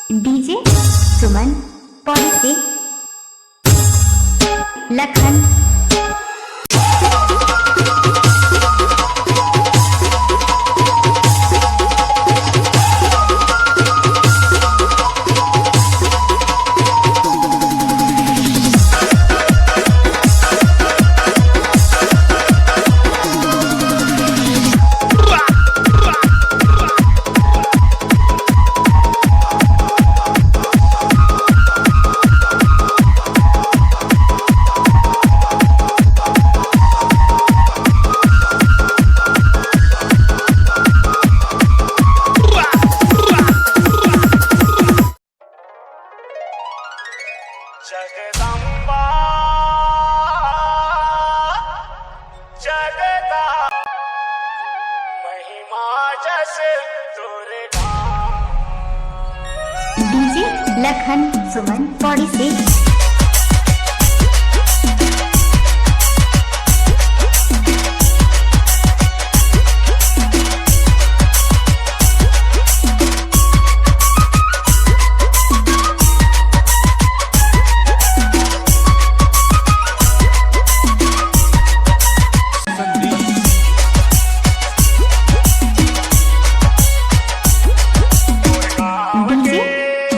DJ सुमन पौड़ी से लखन। जगदम्बा जगदा महिमा जैसे दुर्गा। डीजे लखन सुमन पौड़ी से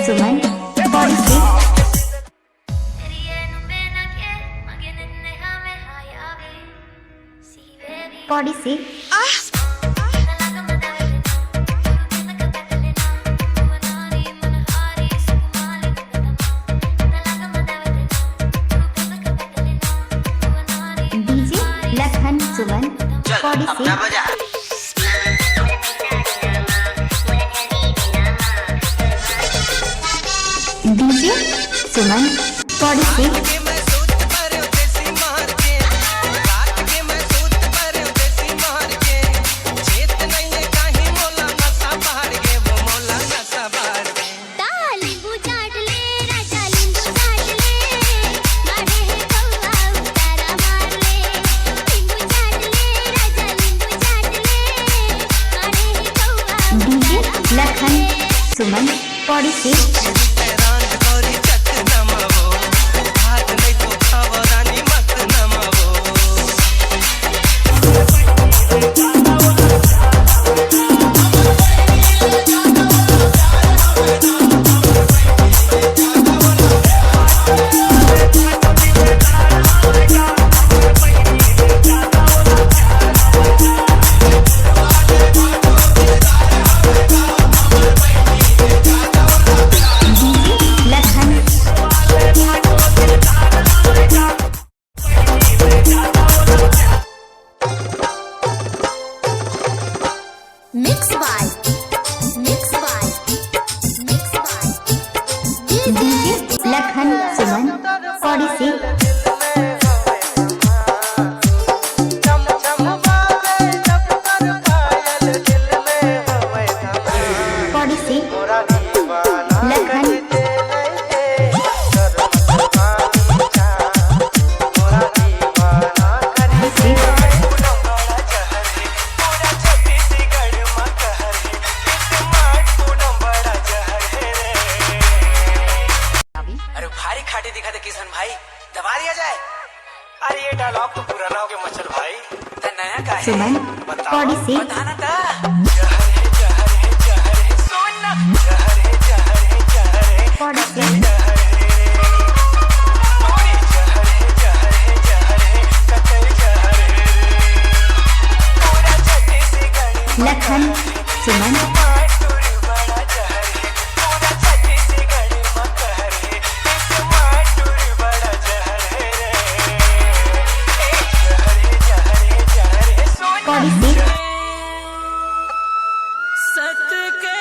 सुमन पौड़ी से पौड़ी से डीजे लखन सुमन पौड़ी से डीजे सुमन पौड़ी से डीजे लखन सुमन पौड़ी से डीजे लखन सुमन पौड़ी से पौड़ी से लखन भारी खाटी दिखा दे किशन भाई, दबा दिया जाए। अरे ये डायलॉग तो पुराना हो गया मचल भाई। तो नया का है सुमन पौड़ी से बताना था। जहर है जहर है जहर है सोना जहर है जहर है जहर है पौड़ी से जहर है जहर है जहर है कतल जहर है पूरा छत्तीसगढ़ लखन सुमन बड़ा जहर है पूरा छत्तीसगढ़ मकर है टमाटर बड़ा जहर है जहर है जहर है जहर है सोना पौड़ी से सत्य के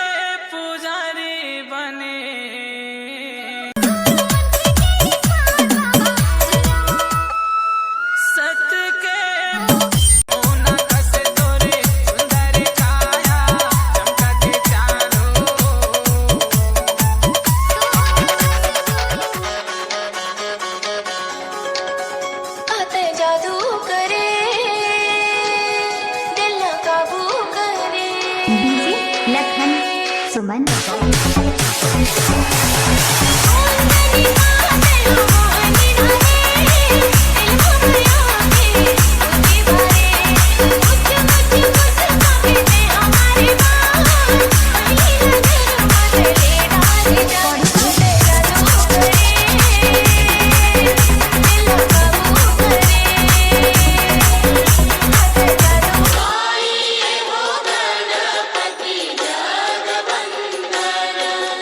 पुजारी बने सत्य के ओना कसे तोरे सुंदर छाया चमकते चारों आते जादू करे दिल ना काबू करे डीजे लखन सुमन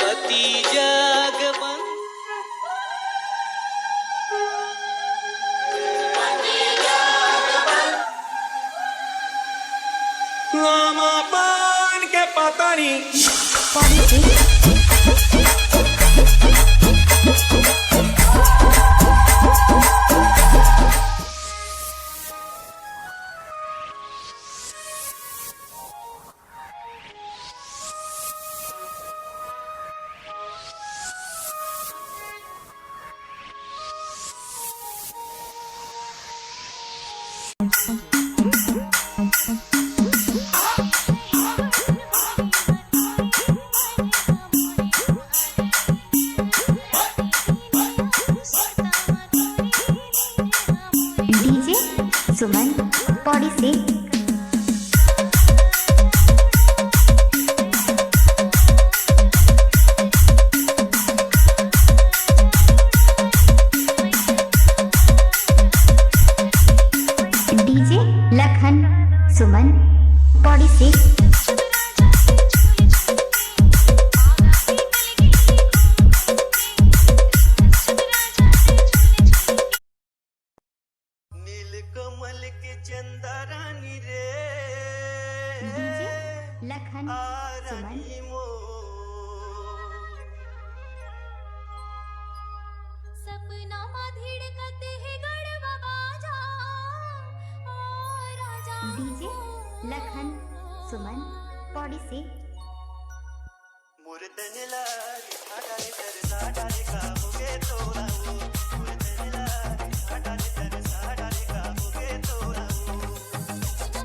पति जगबंदन लामा पान के पता नहीं डीजे सुमन पौड़ी से डीजे लखन सुमन पौड़ी से नीलकमल के चंदा रानी रे डीजे लखन सुमन रानी मो सपना माधीड़ कते है गड़वा बाजा ओ राजा डीजे लखन सुमन पौड़ी से मुर्दनला आडाले तरसा डाले काबूगे तोरा वो मुर्दनला आडाले तरसा डाले काबूगे तोरा वो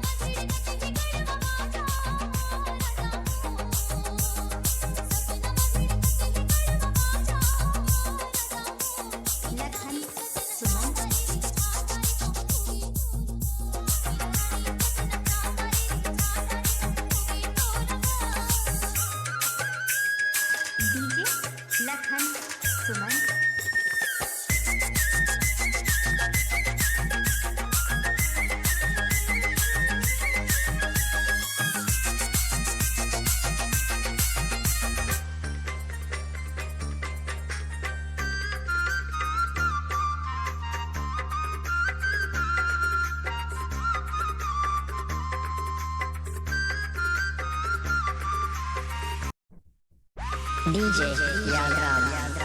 लखन सुमन डीजे लखन सुमन डीजे यादराज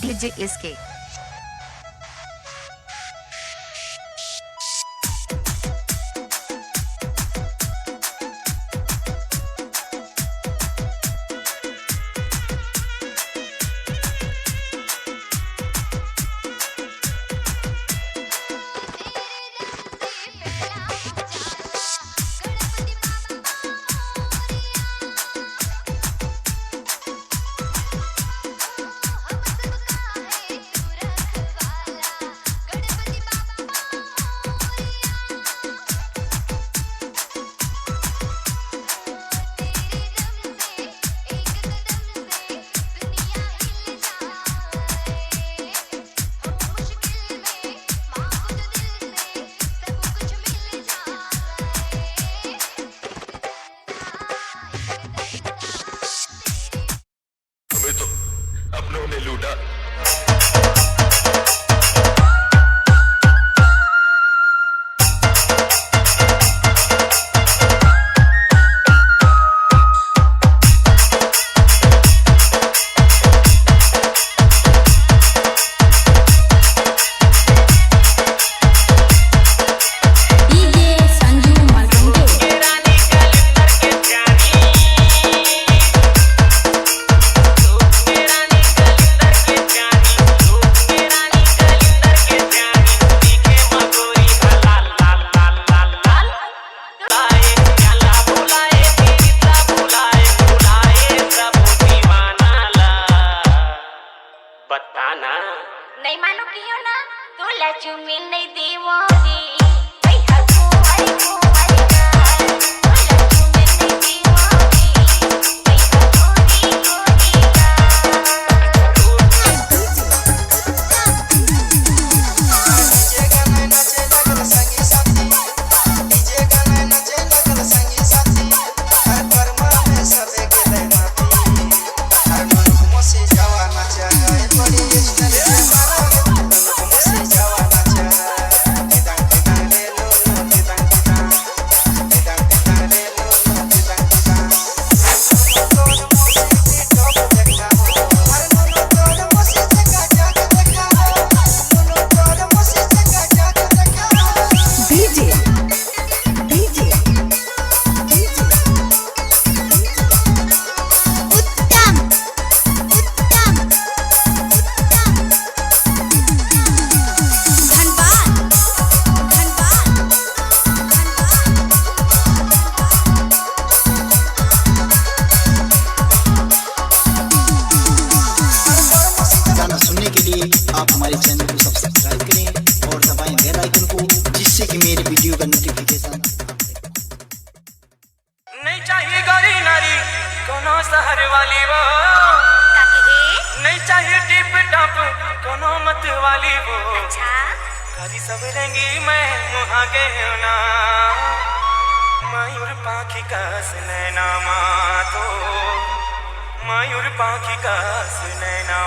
डीजे इसके हम सब का है बताना। नहीं मानो क्यों ना तुला चुम्मी नहीं देवोगी आई हको आई को आई का तुला चुम्मी नहीं देवोगी आई हको आप हमारे चैनल को सब्सक्राइब करें और दबाएं बेल आइकन को, जिससे कि मेरे वीडियो का नोटिफिकेशन। नहीं चाहिए गौरी नारी कोनो शहर वाली वो, नहीं चाहिए टिप टॉप कोनो मत वाली वो, करी सब रंगी मैं मुहा के ना मयूर पाखी का सुनैना तो मयूर पाखी का Sunaina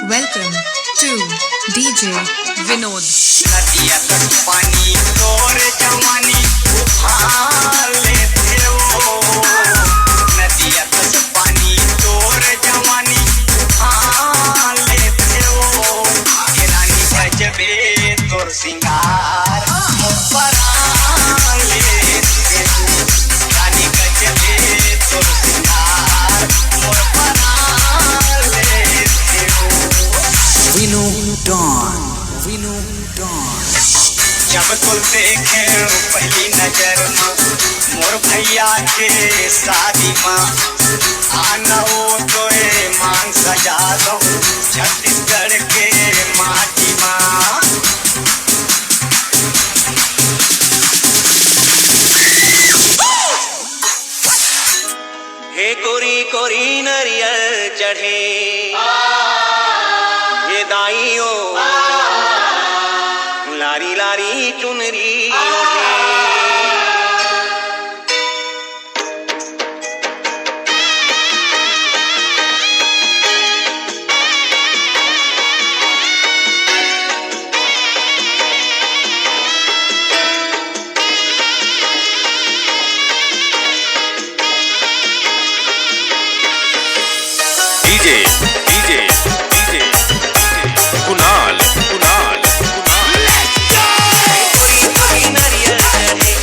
Welcome to DJ Vinod. नदिया तक पानी तोर जवानी उफान लेते हो, नदिया तक पानी तोर जवानी उफान लेते हो, ये रानी गजबे तोर सिंगार परान लेते हो, रानी गजबे तोर सिंगार मोर परान लेते हो। Vinu Don, Vinu Don. जब तुम देखे पहली नजर में मोर भैया के शादी में, आना हो तो मान सजा दो छत्तीसगढ़ के माटी में। हे कोरी कोरी नरियल चढ़े ये दाइयों लारी लारी चुनरी DJ DJ DJ Kunal Kunal Kunal कोरी कोरी नरियल चढ़े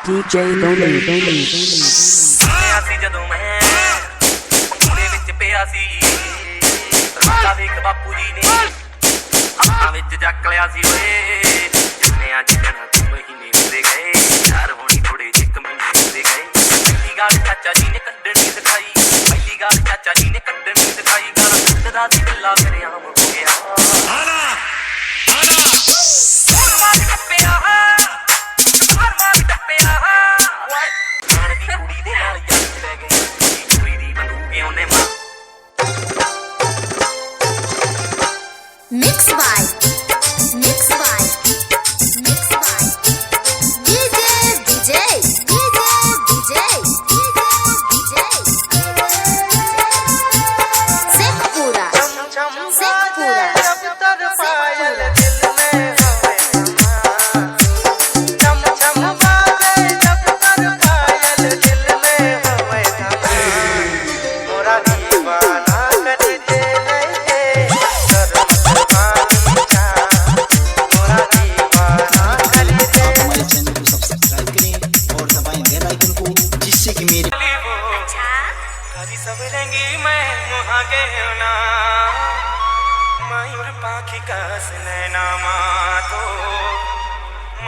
DJ Lonely. ਪਿਆ ਸੀ ਜਦੋਂ ਮੈਂ ਉਹਦੇ ਵਿੱਚ ਪਿਆ ਸੀ ਰਸਤਾ ਵੇਖ ਬਾਪੂ ਜੀ ਨੇ ਹੱਥਾਂ ਵਿੱਚ ਚੱਕ ਲਿਆ ਸੀ ਓਏ ਜਿੰਨੇ ਅੱਜ ਦਿਨ ਮਹੀਨੇ ਹੁੰਦੇ ਗਏ ਯਾਰ ਹੋਣੀ ਥੋੜੇ ਜਿਹੇ ਮਹੀਨੇ ਹੁੰਦੇ ਗਏ ਪਹਿਲੀ ਗੱਲ ਚਾਚਾ ਜੀ ਨੇ ਕੱਢਣੀ ਦਿਖਾਈ ਪਹਿਲੀ ਗੱਲ ਚਾਚਾ ਜੀ ਨੇ ਕੱਢਣੀ ਦਿਖਾਈ ਗਾਲਾਂ ਕੱਢਦਾ ਸੀ ਗੱਲਾਂ ਮੇਰੇ ਆਮ ਹੋ ਗਿਆ ਆਣਾ Mixed by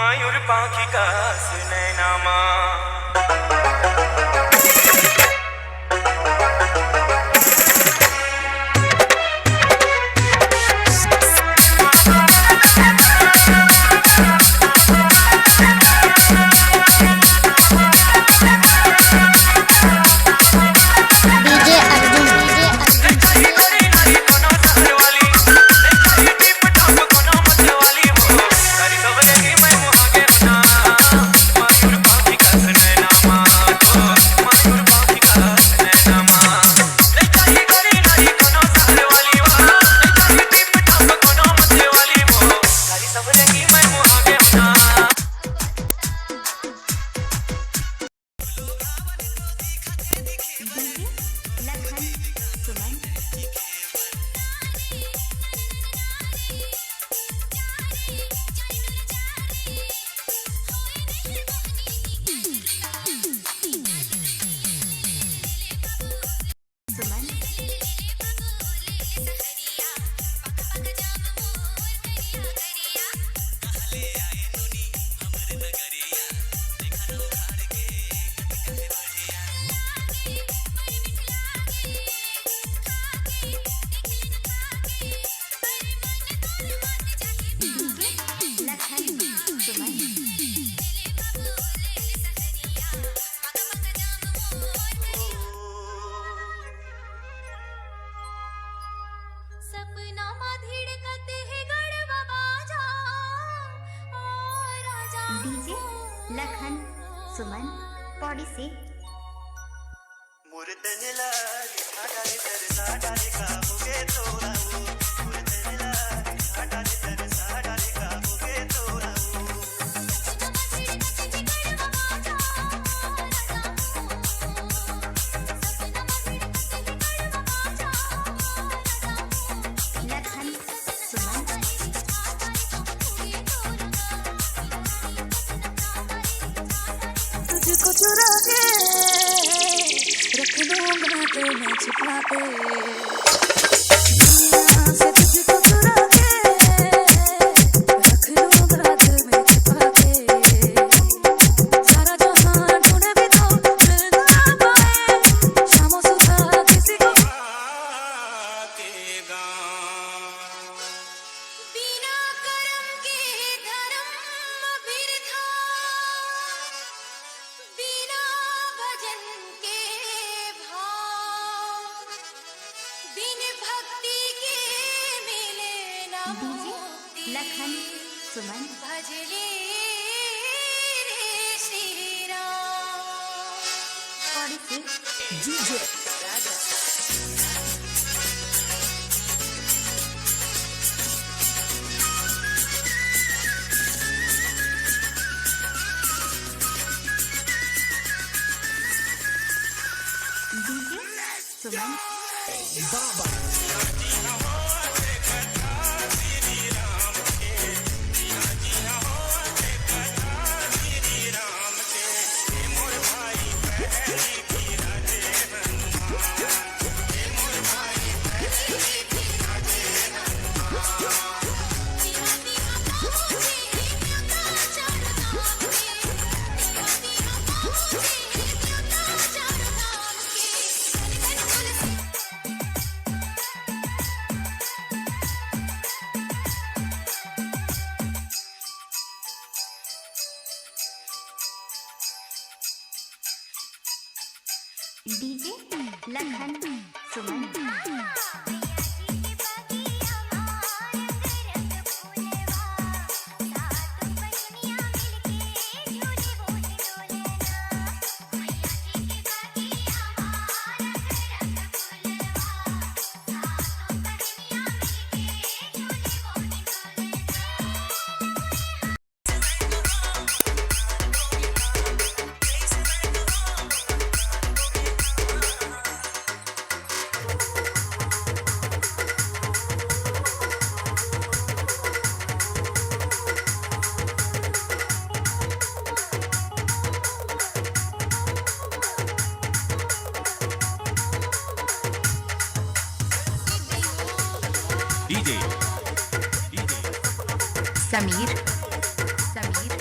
मयूर पाखी का सुनैनामा डीजे लखन सुमन पौड़ी से तुझको चुरा के रख दूंगा तो मैं छुपा के दुनिया से तुझको चुरा के रख दूंगा दिल में छुपा के सारा जहां ढूंढे भी तो मिल ना पाए शामों सुबह किसी को देगा बिना करम के धर्म बिरथा बिना भजन के भाव बिन भक्ति के मिले ना मुक्ति लखन सुमन भजले रे श्री राम पौड़ी से डीजे सुमन डीजे लखन सुमन डीजे समीर समीर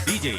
डीजे